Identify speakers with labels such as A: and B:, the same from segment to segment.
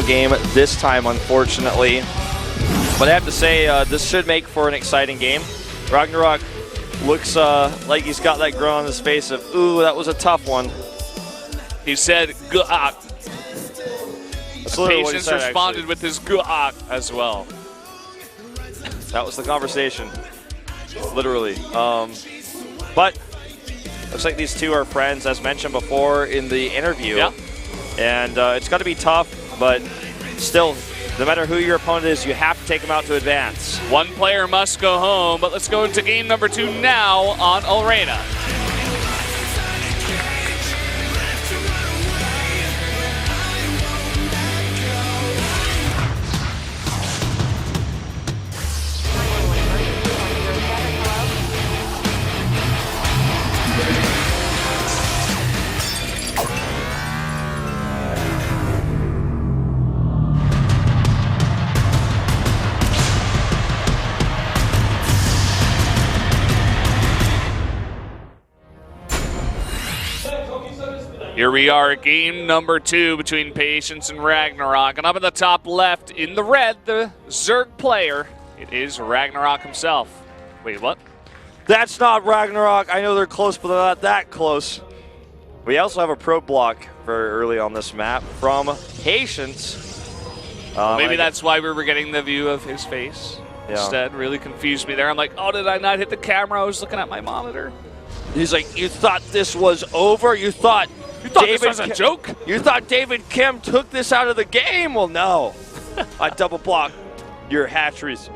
A: game this time, unfortunately. But I have to say, this should make for an exciting game. RagnaroK looks like he's got that grin on his face of, ooh, that was a tough one.
B: He said, "Guak." Patience responded
A: actually
B: with his "Guak" as well.
A: That was the conversation, literally. But looks like these two are friends, as mentioned before in the interview.
B: Yeah.
A: And it's got to be tough, but still, no matter who your opponent is, you have to take them out to advance.
B: One player must go home, but let's go into game number 2 now on Arena. Here we are at game number 2 between Patience and RagnaroK. And up at the top left in the red, the Zerg player, it is RagnaroK himself. Wait, what?
A: That's not RagnaroK. I know they're close, but they're not that close. We also have a pro block very early on this map from Patience.
B: Maybe that's why we were getting the view of his face instead. Really confused me there. I'm like, oh, did I not hit the camera? I was looking at my monitor.
A: He's like, you thought this was over? You thought
B: this was a joke?
A: You thought David Kim took this out of the game? Well, no. I double block your hatcheries.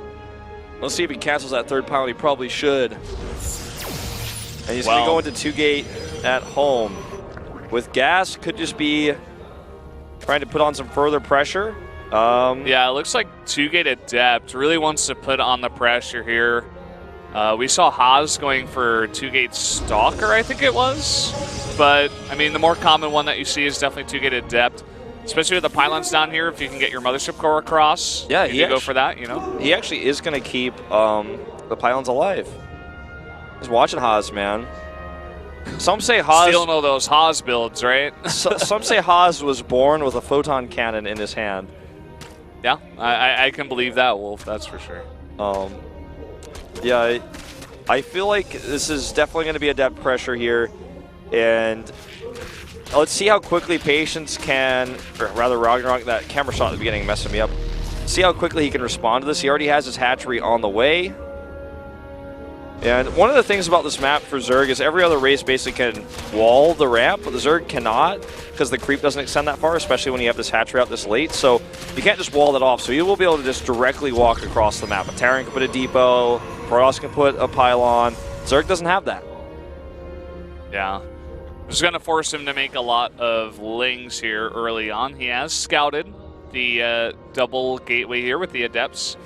A: Let's see if he cancels that third pylon. He probably should. And he's going to go into 2-gate at home. With gas, could just be trying to put on some further pressure.
B: Yeah, it looks like 2-gate Adept really wants to put on the pressure here. We saw Haas going for 2-gate Stalker, I think it was. But, I mean, the more common one that you see is definitely 2-gate Adept. Especially with the pylons down here, if you can get your mothership core across,
A: yeah,
B: you go for that, you know?
A: He actually is going to keep the pylons alive. He's watching Haas, man. Some say Haas...
B: Stealing all those Haas builds, right?
A: Some say Haas was born with a photon cannon in his hand.
B: Yeah, I can believe that, Wolf, that's for sure.
A: Yeah, I feel like this is definitely going to be Adept pressure here. And let's see how quickly Patience can, or rather RagnaroK, that camera shot at the beginning messing me up. See how quickly he can respond to this. He already has his hatchery on the way. And one of the things about this map for Zerg is every other race basically can wall the ramp, but the Zerg cannot because the creep doesn't extend that far, especially when you have this hatchery out this late. So you can't just wall that off. So you will be able to just directly walk across the map. A Terran can put a depot, Protoss can put a pylon. Zerg doesn't have that.
B: Yeah. Just going to force him to make a lot of lings here early on. He has scouted the double gateway here with the Adepts.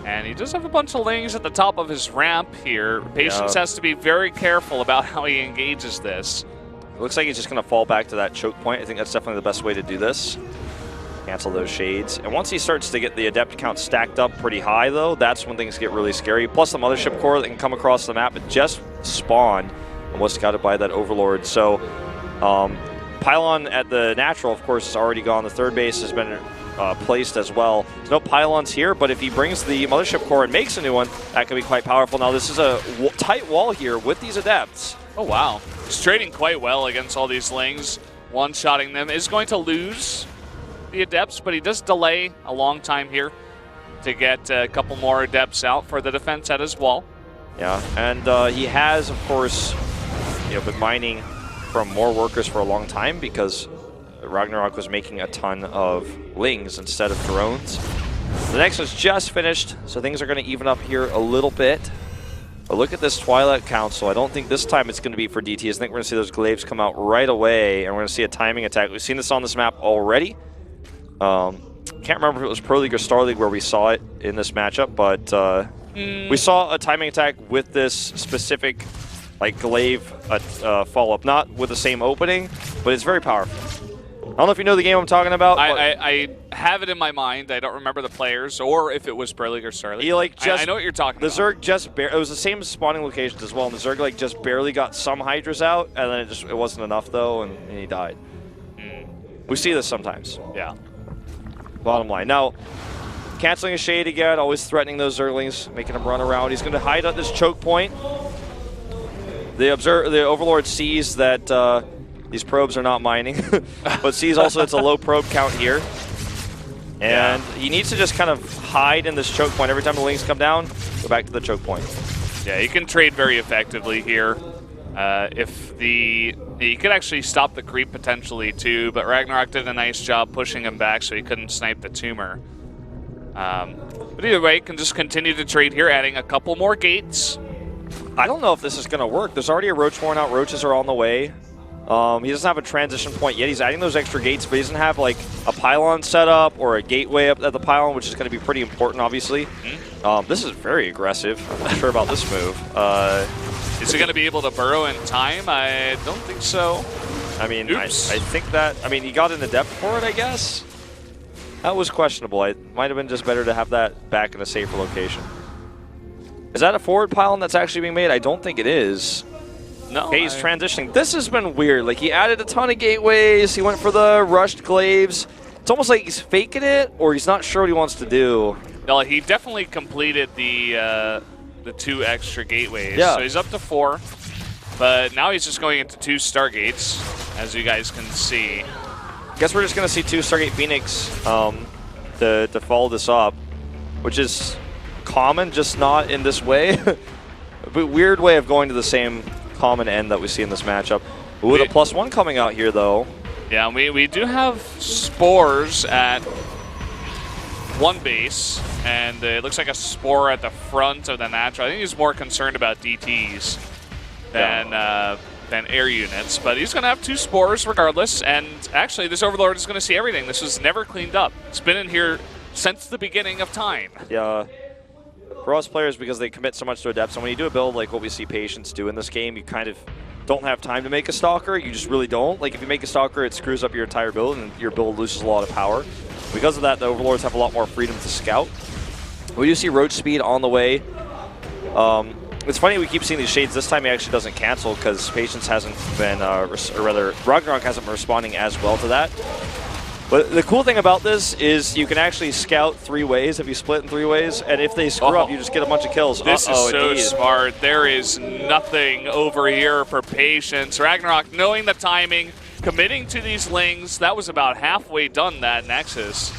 B: And he does have a bunch of lings at the top of his ramp here. Patience has to be very careful about how he engages this.
A: It looks like he's just going to fall back to that choke point. I think that's definitely the best way to do this. Cancel those shades. And once he starts to get the Adept count stacked up pretty high, though, that's when things get really scary. Plus the mothership core that can come across the map and just spawn and was scouted by that Overlord. So pylon at the natural, of course, is already gone. The third base has been placed as well. There's no pylons here, but if he brings the mothership core and makes a new one, that can be quite powerful. Now, this is a tight wall here with these Adepts.
B: Oh, wow. He's trading quite well against all these lings. One-shotting them is going to lose the Adepts, but he does delay a long time here to get a couple more Adepts out for the defense at his wall.
A: Yeah, and he has, of course, been mining from more workers for a long time because RagnaroK was making a ton of lings instead of drones. The next one's just finished, so things are going to even up here a little bit. But look at this Twilight Council. I don't think this time it's going to be for DTs. I think we're going to see those glaives come out right away, and we're going to see a timing attack. We've seen this on this map already. Can't remember if it was Pro League or Star League where we saw it in this matchup, but we saw a timing attack with this specific glaive follow-up. Not with the same opening, but it's very powerful. I don't know if you know the game I'm talking about.
B: I have it in my mind. I don't remember the players or if it was Pro League or Star League. I know what you're talking about.
A: The Zerg just it was the same spawning locations as well, and the Zerg just barely got some Hydras out, and then it wasn't enough though, and he died. We see this sometimes.
B: Yeah.
A: Bottom line. Now, canceling a shade again, always threatening those Zerglings, making them run around. He's going to hide at this choke point. The Overlord sees that these probes are not mining, but sees also it's a low probe count here. And he needs to just kind of hide in this choke point. Every time the Lings come down, go back to the choke point.
B: Yeah, he can trade very effectively here. He could actually stop the creep potentially too, but RagnaroK did a nice job pushing him back so he couldn't snipe the tumor. But either way, can just continue to trade here, adding a couple more gates.
A: I don't know if this is going to work. There's already a roach worn out. Roaches are on the way. He doesn't have a transition point yet. He's adding those extra gates, but he doesn't have like a pylon set up or a gateway up at the pylon, which is going to be pretty important, obviously. This is very aggressive. I'm not sure about this move.
B: Is he going to be able to burrow in time? I don't think so.
A: I mean, I think that, I mean, he got in the depth for it, I guess. That was questionable. It might have been just better to have that back in a safer location. Is that a forward pylon that's actually being made? I don't think it is.
B: No.
A: Okay, he's transitioning. This has been weird. Like, he added a ton of gateways. He went for the rushed glaives. It's almost like he's faking it, or he's not sure what he wants to do.
B: No, he definitely completed the 2 extra gateways.
A: Yeah.
B: So he's up to 4. But now he's just going into 2 Stargates, as you guys can see.
A: Guess we're just going to see 2 Stargate Phoenix to follow this up, which is common, just not in this way. But weird way of going to the same common end that we see in this matchup. With a +1 coming out here, though.
B: Yeah, we do have spores at 1 base, and it looks like a spore at the front of the natural. I think he's more concerned about DTs than air units, but he's going to have 2 spores regardless, and actually this Overlord is going to see everything. This was never cleaned up. It's been in here since the beginning of time.
A: Yeah. For us players, because they commit so much to Adepts, and when you do a build like what we see Patience do in this game, you kind of don't have time to make a Stalker. You just really don't. Like, if you make a Stalker, it screws up your entire build, and your build loses a lot of power. Because of that, the Overlords have a lot more freedom to scout. We do see Roach Speed on the way. It's funny we keep seeing these shades. This time he actually doesn't cancel because Patience hasn't been, or rather, RagnaroK hasn't been responding as well to that. But the cool thing about this is you can actually scout 3 ways if you split in 3 ways, and if they screw up, you just get a bunch of kills.
B: This is so smart. There is nothing over here for Patience. RagnaroK knowing the timing, committing to these Lings. That was about halfway done, that Nexus.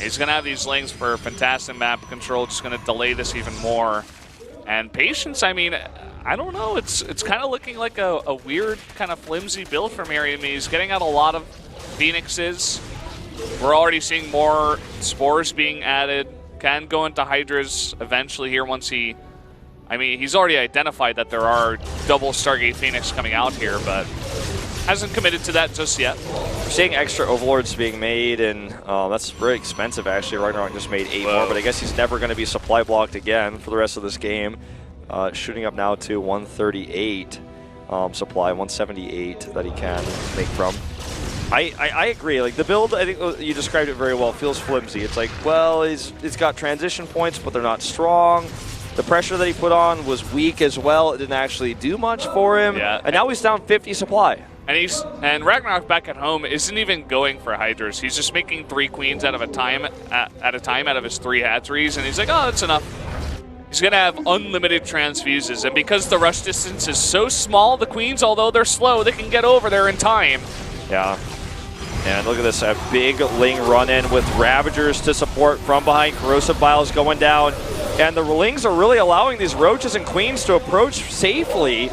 B: He's going to have these Lings for fantastic map control, just going to delay this even more. And Patience, I mean, I don't know. It's kind of looking like a weird, kind of flimsy build from here. I mean, he's getting out a lot of Phoenixes. We're already seeing more spores being added. Can go into Hydras eventually here once he... I mean, he's already identified that there are double Stargate Phoenix coming out here, but hasn't committed to that just yet.
A: We're seeing extra Overlords being made, and that's very expensive, actually. RagnaroK just made 8 more, but I guess he's never going to be supply blocked again for the rest of this game. Shooting up now to 138 supply, 178 that he can make from. I agree. Like, the build, I think you described it very well, feels flimsy. It's like, well, it's got transition points, but they're not strong. The pressure that he put on was weak as well. It didn't actually do much for him.
B: Yeah.
A: And now he's down 50 supply.
B: And RagnaroK back at home isn't even going for Hydras. He's just making 3 queens out of a time out of his 3 hatcheries, and he's like, oh, that's enough. He's going to have unlimited transfuses, and because the rush distance is so small, the queens, although they're slow, they can get over there in time.
A: Yeah. And look at this, a big Ling run-in with Ravagers to support from behind. Corrosive Biles going down. And the Lings are really allowing these Roaches and Queens to approach safely.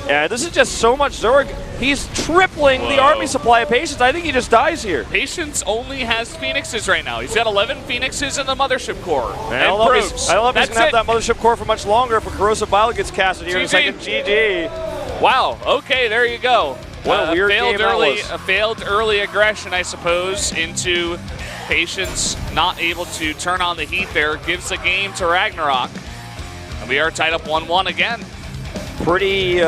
A: And this is just so much Zerg. He's tripling the army supply of Patience. I think he just dies here.
B: Patience only has Phoenixes right now. He's got 11 Phoenixes in the Mothership Core.
A: I don't know if he's going to have that Mothership Core for much longer if a Corrosive Bile gets casted here in a second. GG.
B: Wow, okay, there you go.
A: What a weird game that was.
B: A failed early aggression, I suppose, into Patience not able to turn on the heat there. Gives the game to RagnaroK. And we are tied up 1-1 again.
A: Pretty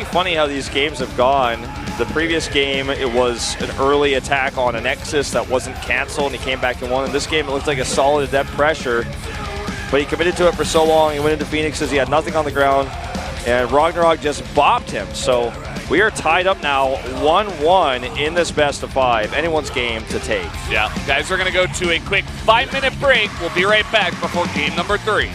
A: funny how these games have gone. The previous game, it was an early attack on a Nexus that wasn't canceled, and he came back and won. In this game, it looked like a solid Adept pressure, but he committed to it for so long. He went into Phoenixes, he had nothing on the ground, and RagnaroK just bopped him. So We are tied up now 1-1 in this best of 5. Anyone's game to take.
B: Yeah, guys, we're going to go to a quick 5-minute break. We'll be right back before game number 3.